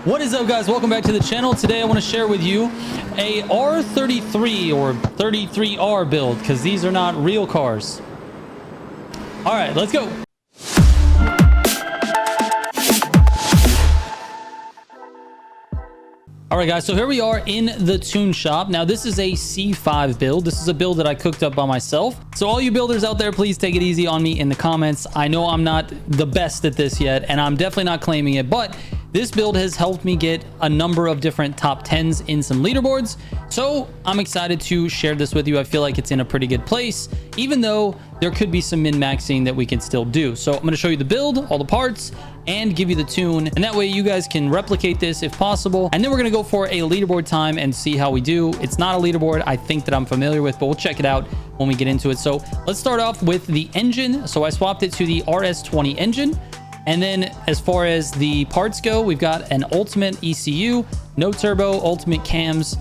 What is up, guys? Welcome back to the channel. Today I want to share with you a R33 or 33R build, because these are not real cars. All right, let's go. All right, guys, so here we are in the tune shop. Now, this is a C5 build. This is a build that I cooked up by myself. So all you builders out there, please take it easy on me in the comments. I know I'm not the best at this yet, and I'm definitely not claiming it, but this build has helped me get a number of different top 10s in some leaderboards. So I'm excited to share this with you. I feel like it's in a pretty good place, even though there could be some min-maxing that we can still do. So I'm going to show you the build, all the parts, and give you the tune. And that way you guys can replicate this if possible. And then we're going to go for a leaderboard time and see how we do. It's not a leaderboard I think that I'm familiar with, but we'll check it out when we get into it. So let's start off with the engine. So I swapped it to the RS20 engine. And then as far as the parts go, we've got an ultimate ECU, no turbo, ultimate cams,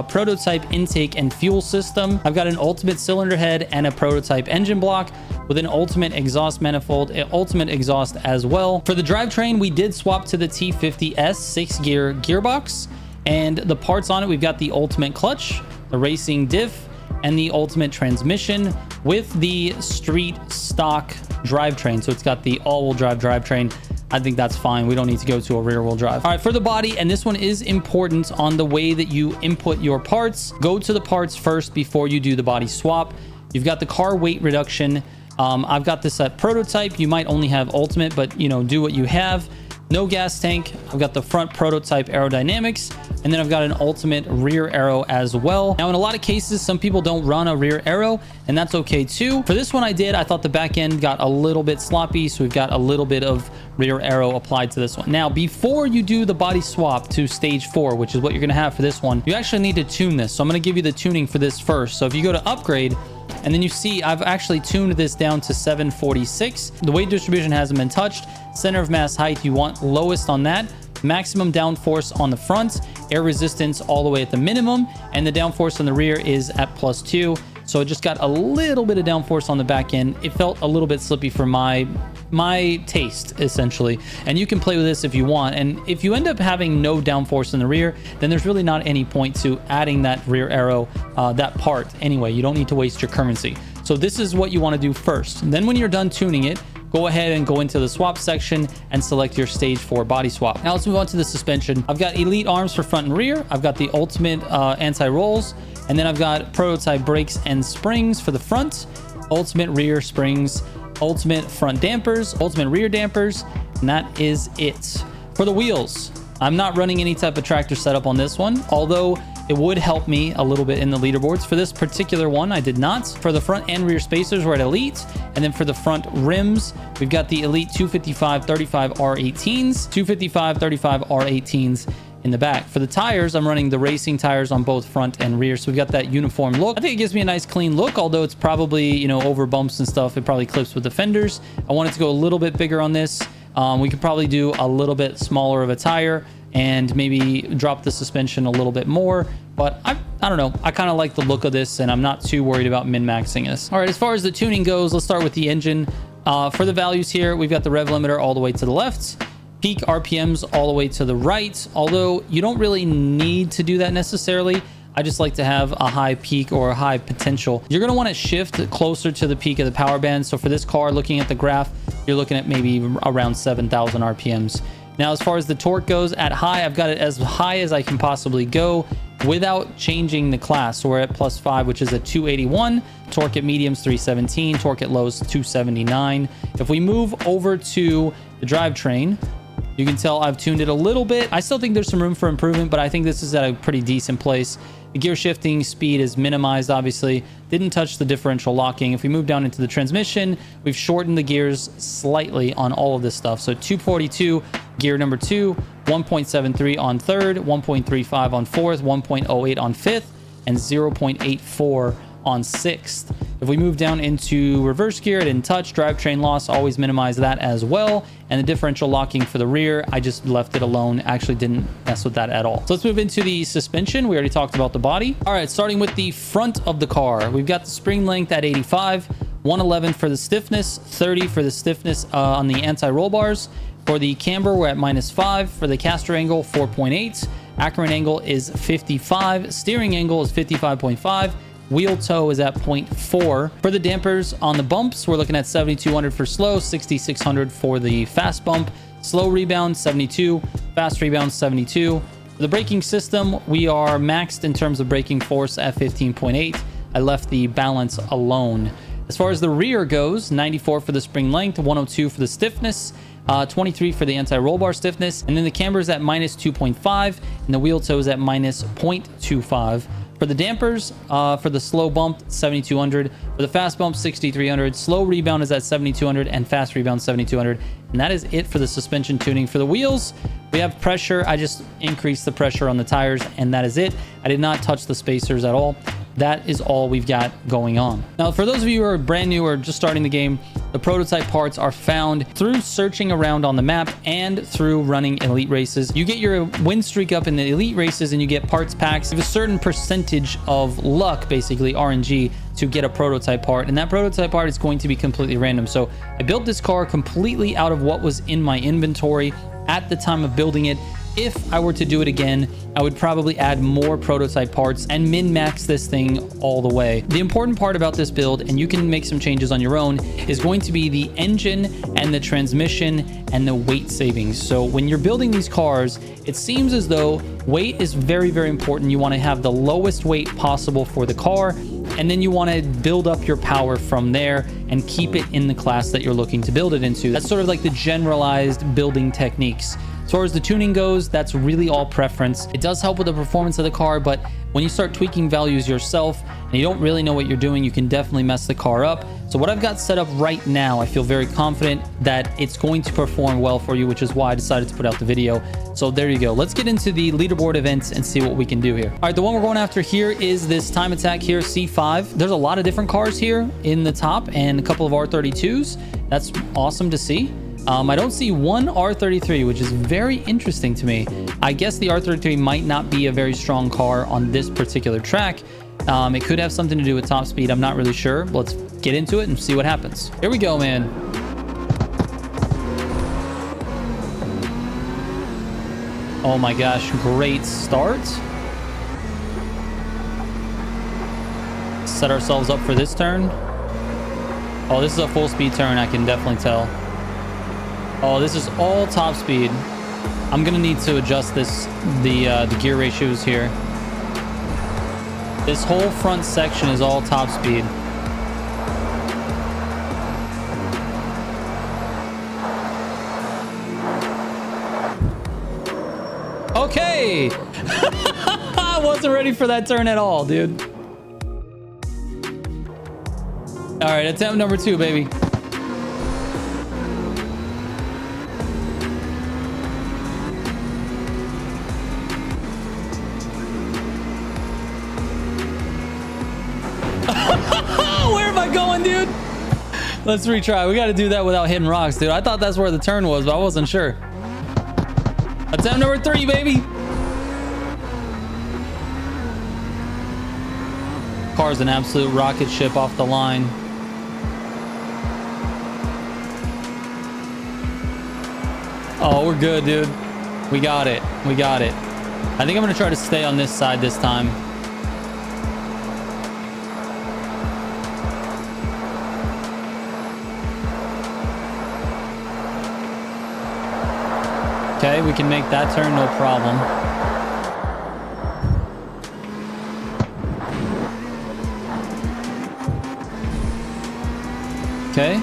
prototype intake and fuel system. I've got an ultimate cylinder head and a prototype engine block with an ultimate exhaust manifold, an ultimate exhaust as well. For the drivetrain, we did swap to the T50S 6-gear gearbox, and the parts on it, we've got the ultimate clutch, the racing diff, and the ultimate transmission with the street stock drivetrain. So it's got the all-wheel drive drivetrain. I think that's fine. We don't need to go to a rear-wheel drive. All right, for the body, and this one is important on the way that you input your parts. Go to the parts first before you do the body swap. You've got the car weight reduction. I've got this at prototype. You might only have ultimate, but do what you have. No gas tank. I've got the front prototype aerodynamics, and then I've got an ultimate rear aero as well. Now, in a lot of cases, some people don't run a rear aero, and that's okay too. For this one I did. I thought the back end got a little bit sloppy, so we've got a little bit of rear aero applied to this one. Now, before you do the body swap to stage 4, which is what you're going to have for this one, you actually need to tune this. So I'm going to give you the tuning for this first. So if you go to upgrade, and then you see I've actually tuned this down to 746. The weight distribution hasn't been touched. Center of mass height, you want lowest on that. Maximum downforce on the front. Air resistance all the way at the minimum. And the downforce on the rear is at +2. So it just got a little bit of downforce on the back end. It felt a little bit slippy for my taste, essentially. And you can play with this if you want. And if you end up having no downforce in the rear, then there's really not any point to adding that rear aero, that part anyway. You don't need to waste your currency. So this is what you want to do first. And then when you're done tuning it, go ahead and go into the swap section and select your stage 4 body swap. Now let's move on to the suspension. I've got elite arms for front and rear. I've got the ultimate anti-rolls. And then I've got prototype brakes and springs for the front, ultimate rear springs, ultimate front dampers, ultimate rear dampers, and that is it. For the wheels, I'm not running any type of tractor setup on this one, although it would help me a little bit in the leaderboards. For this particular one, I did not. For the front and rear spacers, we're at elite. And then for the front rims, we've got the elite 255/35 R18s, 255/35 R18s in the back. For the tires, I'm running the racing tires on both front and rear, so we've got that uniform look. I think it gives me a nice clean look, although it's probably over bumps and stuff. It probably clips with the fenders. I wanted to go a little bit bigger on this. We could probably do a little bit smaller of a tire and maybe drop the suspension a little bit more, but I don't know. I kind of like the look of this, and I'm not too worried about min-maxing this. All right, as far as the tuning goes, let's start with the engine. For the values here, we've got the rev limiter all the way to the left, peak RPMs all the way to the right, although you don't really need to do that necessarily. I just like to have a high peak or a high potential. You're going to want to shift closer to the peak of the power band. So for this car, looking at the graph, you're looking at maybe around 7,000 RPMs. Now, as far as the torque goes, at high, I've got it as high as I can possibly go without changing the class. So we're at +5, which is at 281. Torque at mediums, 317. Torque at lows, 279. If we move over to the drivetrain, you can tell I've tuned it a little bit. I still think there's some room for improvement, but I think this is at a pretty decent place. The gear shifting speed is minimized, obviously. Didn't touch the differential locking. If we move down into the transmission, we've shortened the gears slightly on all of this stuff. So 242 gear number 2, 1.73 on third, 1.35 on fourth, 1.08 on fifth, and 0.84 on sixth. If we move down into reverse gear, it didn't touch. Drivetrain loss, always minimize that as well. And the differential locking for the rear, I just left it alone. Actually didn't mess with that at all. So let's move into the suspension. We already talked about the body. All right, starting with the front of the car, we've got the spring length at 85, 111 for the stiffness, 30 for the stiffness on the anti-roll bars, For the camber, we're at -5. For the caster angle, 4.8. Ackerman angle is 55. Steering angle is 55.5. Wheel toe is at 0.4. For the dampers on the bumps, we're looking at 7,200 for slow, 6,600 for the fast bump. Slow rebound, 72. Fast rebound, 72. For the braking system, we are maxed in terms of braking force at 15.8. I left the balance alone. As far as the rear goes, 94 for the spring length, 102 for the stiffness, 23 for the anti-roll bar stiffness, and then the camber is at -2.5, and the wheel toe is at -0.25. For the dampers, for the slow bump, 7,200. For the fast bump, 6,300. Slow rebound is at 7,200, and fast rebound, 7,200. And that is it for the suspension tuning. For the wheels, we have pressure. I just increased the pressure on the tires, and that is it. I did not touch the spacers at all. That is all we've got going on. Now, for those of you who are brand new or just starting the game, the prototype parts are found through searching around on the map and through running elite races. You get your win streak up in the elite races and you get parts packs. You have a certain percentage of luck, basically RNG, to get a prototype part, and that prototype part is going to be completely random. So I built this car completely out of what was in my inventory at the time of building it. If I were to do it again, I would probably add more prototype parts and min-max this thing all the way. The important part about this build, and you can make some changes on your own, is going to be the engine and the transmission and the weight savings. So when you're building these cars, it seems as though weight is very, very important. You want to have the lowest weight possible for the car, and then you want to build up your power from there and keep it in the class that you're looking to build it into. That's sort of like the generalized building techniques. As far as the tuning goes, that's really all preference. It does help with the performance of the car, but when you start tweaking values yourself and you don't really know what you're doing, you can definitely mess the car up. So what I've got set up right now, I feel very confident that it's going to perform well for you, which is why I decided to put out the video. So there you go. Let's get into the leaderboard events and see what we can do here. All right, the one we're going after here is this time attack here, C5. There's a lot of different cars here in the top and a couple of R32s. That's awesome to see. I don't see one R33, which is very interesting to me. I guess the R33 might not be a very strong car on this particular track. It could have something to do with top speed. I'm not really sure. Let's get into it and see what happens. Here we go, man. Oh my gosh, great start. Set ourselves up for this turn. Oh, this is a full speed turn, I can definitely tell. Oh, this is all top speed. I'm gonna need to adjust this, the gear ratios here. This whole front section is all top speed. Okay. I wasn't ready for that turn at all, dude. All right, attempt number 2, baby. Where am I going, dude? Let's retry. We got to do that without hitting rocks, dude. I thought that's where the turn was, but I wasn't sure. Attempt number 3, baby. Car's an absolute rocket ship off the line. Oh, we're good, dude. We got it. We got it. I think I'm going to try to stay on this side this time. Okay, we can make that turn, no problem. Okay.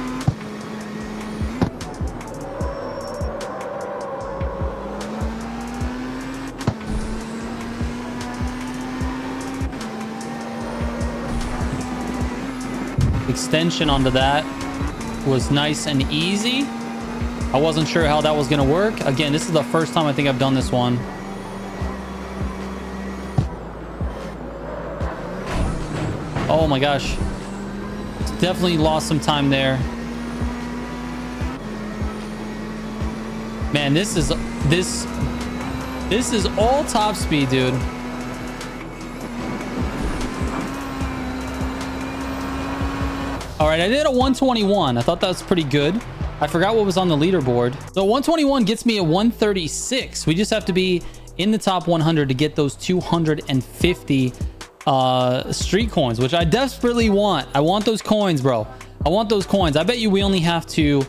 Extension onto that was nice and easy. I wasn't sure how that was going to work. Again, this is the first time I think I've done this one. Oh my gosh. Definitely lost some time there. Man, this is all top speed, dude. All right, I did a 121. I thought that was pretty good. I forgot what was on the leaderboard. So 121 gets me a 136. We just have to be in the top 100 to get those 250 street coins, which I desperately want. I want those coins, bro. I want those coins. I bet you we only have to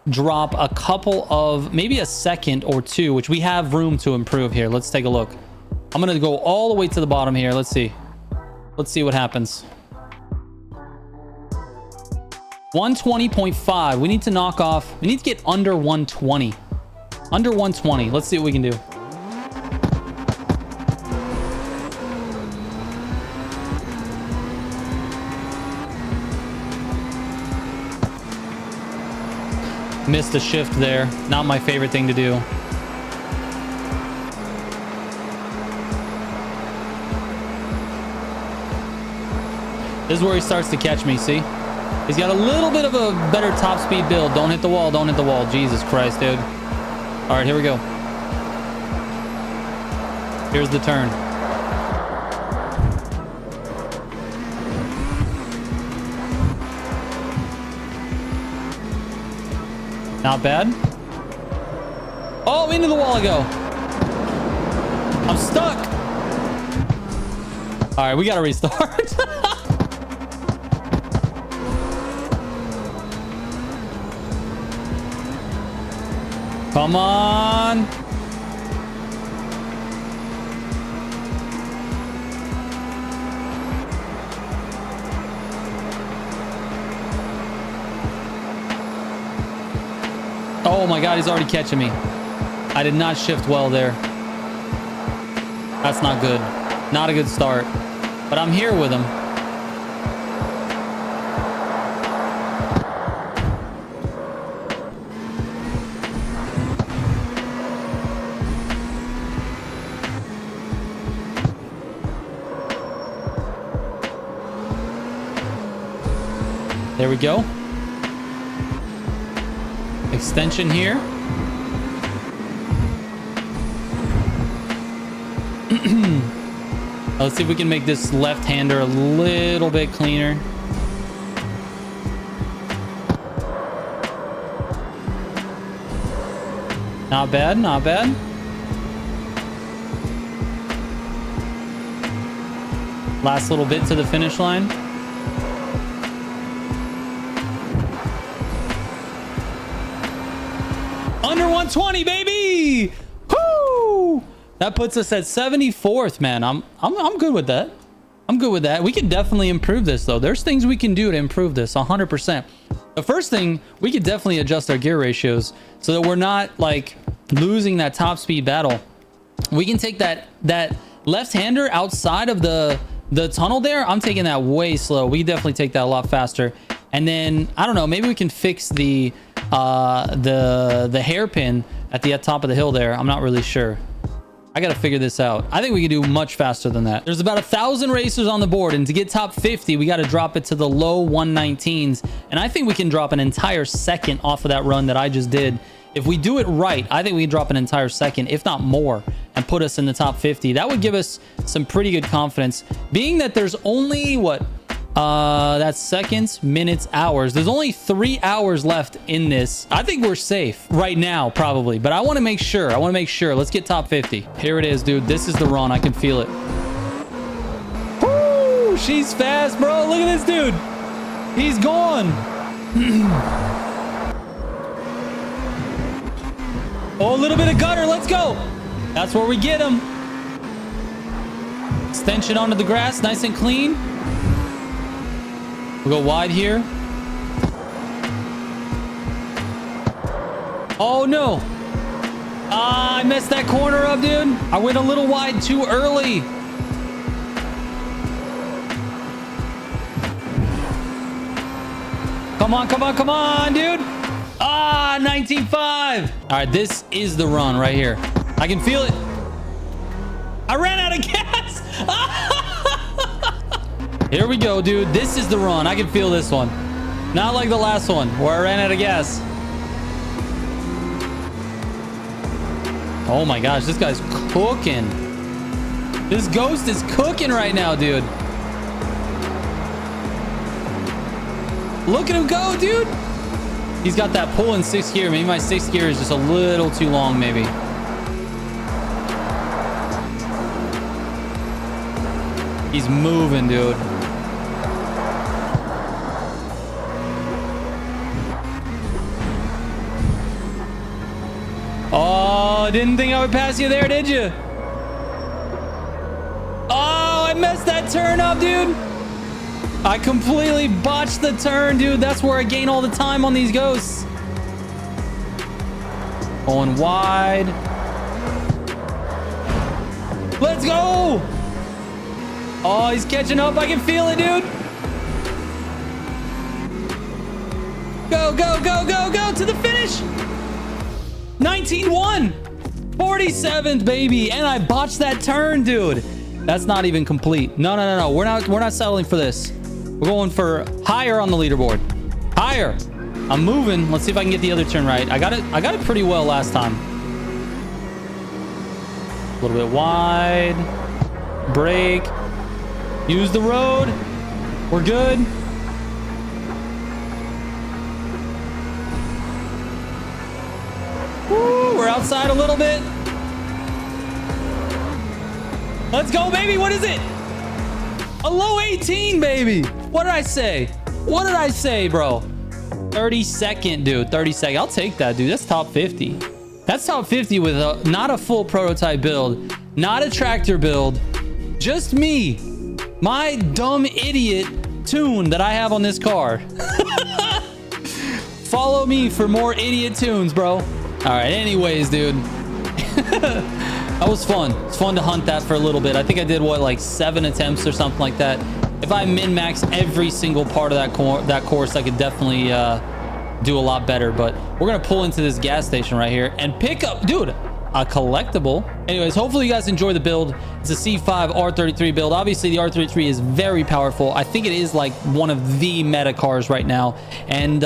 drop a couple of, maybe a second or two, which we have room to improve here. Let's take a look. I'm gonna go all the way to the bottom here. Let's see what happens. 120.5. We need to knock off, we need to get under 120. Under 120. Let's see what we can do. Missed a shift there. Not my favorite thing to do. This is where he starts to catch me, see? He's got a little bit of a better top speed build. Don't hit the wall. Don't hit the wall. Jesus Christ, dude. All right, here we go. Here's the turn. Not bad. Oh, into the wall I go. I'm stuck. All right, we got to restart. Come on. Oh my God, he's already catching me. I did not shift well there. That's not good. Not a good start. But I'm here with him. There we go. Extension here. Let's see if we can make this left-hander a little bit cleaner. Not bad, not bad. Last little bit to the finish line. Under 120, baby! Woo! That puts us at 74th, man. I'm good with that. I'm good with that. We can definitely improve this, though. There's things we can do to improve this 100%. The first thing, we could definitely adjust our gear ratios so that we're not like losing that top speed battle. We can take that left-hander outside of the tunnel there. I'm taking that way slow. We can definitely take that a lot faster. And then I don't know, maybe we can fix the hairpin at the top of the hill there. I'm not really sure. I gotta figure this out. I think we can do much faster than that. There's about 1,000 racers on the board, and to get top 50, we got to drop it to the low 119s. And I think we can drop an entire second off of that run that I just did. If we do it right, I think we can drop an entire second, if not more, and put us in the top 50. That would give us some pretty good confidence. Being that there's only, what? That's seconds, minutes, hours. There's only 3 hours left in this. I think we're safe right now, probably. But I want to make sure. Let's get top 50. Here it is, dude. This is the run. I can feel it. Woo! She's fast, bro. Look at this dude. He's gone. Oh, a little bit of gutter. Let's go. That's where we get him. Extension onto the grass. Nice and clean. We'll go wide here. Oh, no. I messed that corner up, dude. I went a little wide too early. Come on, come on, come on, dude. 19.5. All right, this is the run right here. I can feel it. I ran out of gas. Here we go, dude. This is the run. I can feel this one. Not like the last one where I ran out of gas. Oh my gosh, this guy's cooking. This ghost is cooking right now, dude. Look at him go, dude. He's got that pull in 6th gear. Maybe my 6th gear is just a little too long, maybe. He's moving, dude. Oh, didn't think I would pass you there, did you? Oh, I messed that turn up, dude. I completely botched the turn, dude. That's where I gain all the time on these ghosts. Going wide. Let's go. Oh, he's catching up. I can feel it, dude. Go, go, go, go, go to the finish. 19-1. 47th, baby. And I botched that turn, dude. That's not even complete. No, no, no, no. We're not settling for this. We're going for higher on the leaderboard. Higher. I'm moving. Let's see if I can get the other turn right. I got it pretty well last time. A little bit wide. Brake. Use the road. We're good. Woo, we're outside a little bit. Let's go, baby. What is it? A low 18, baby. What did I say? What did I say, bro? 32nd, dude. 32nd. I'll take that, dude. That's top 50. That's top 50 with not a full prototype build, not a tractor build, just me, my dumb idiot tune that I have on this car. Follow me for more idiot tunes, bro. All right. Anyways, dude. That was fun. It's fun to hunt that for a little bit. I think I did, what, like 7 attempts or something like that. If I min-max every single part of that course, I could definitely do a lot better. But we're going to pull into this gas station right here and pick up, dude, a collectible. Anyways, hopefully you guys enjoy the build. It's a C5 R33 build. Obviously, the R33 is very powerful. I think it is like one of the meta cars right now. And,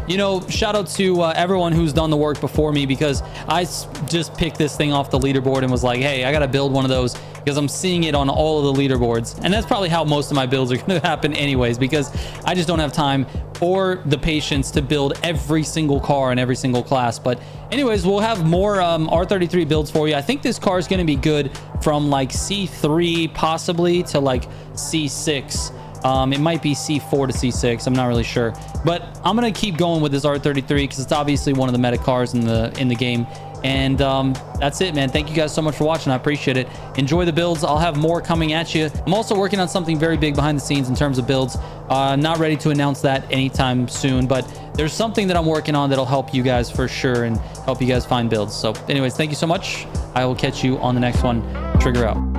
you know, shout out to everyone who's done the work before me, because I just picked this thing off the leaderboard and was like, hey, I got to build one of those because I'm seeing it on all of the leaderboards. And that's probably how most of my builds are going to happen anyways, because I just don't have time or the patience to build every single car in every single class. But anyways, we'll have more R33 builds for you. I think this car is going to be good from like C3 possibly to like C6. It might be C4 to C6. I'm not really sure, but I'm gonna keep going with this R33 because it's obviously one of the meta cars in the game. And that's it, man. Thank you guys so much for watching. I appreciate it. Enjoy the builds. I'll have more coming at you. I'm also working on something very big behind the scenes in terms of builds. Not ready to announce that anytime soon, but there's something that I'm working on that'll help you guys for sure and help you guys find builds. So anyways, thank you so much. I will catch you on the next one. Trigger out.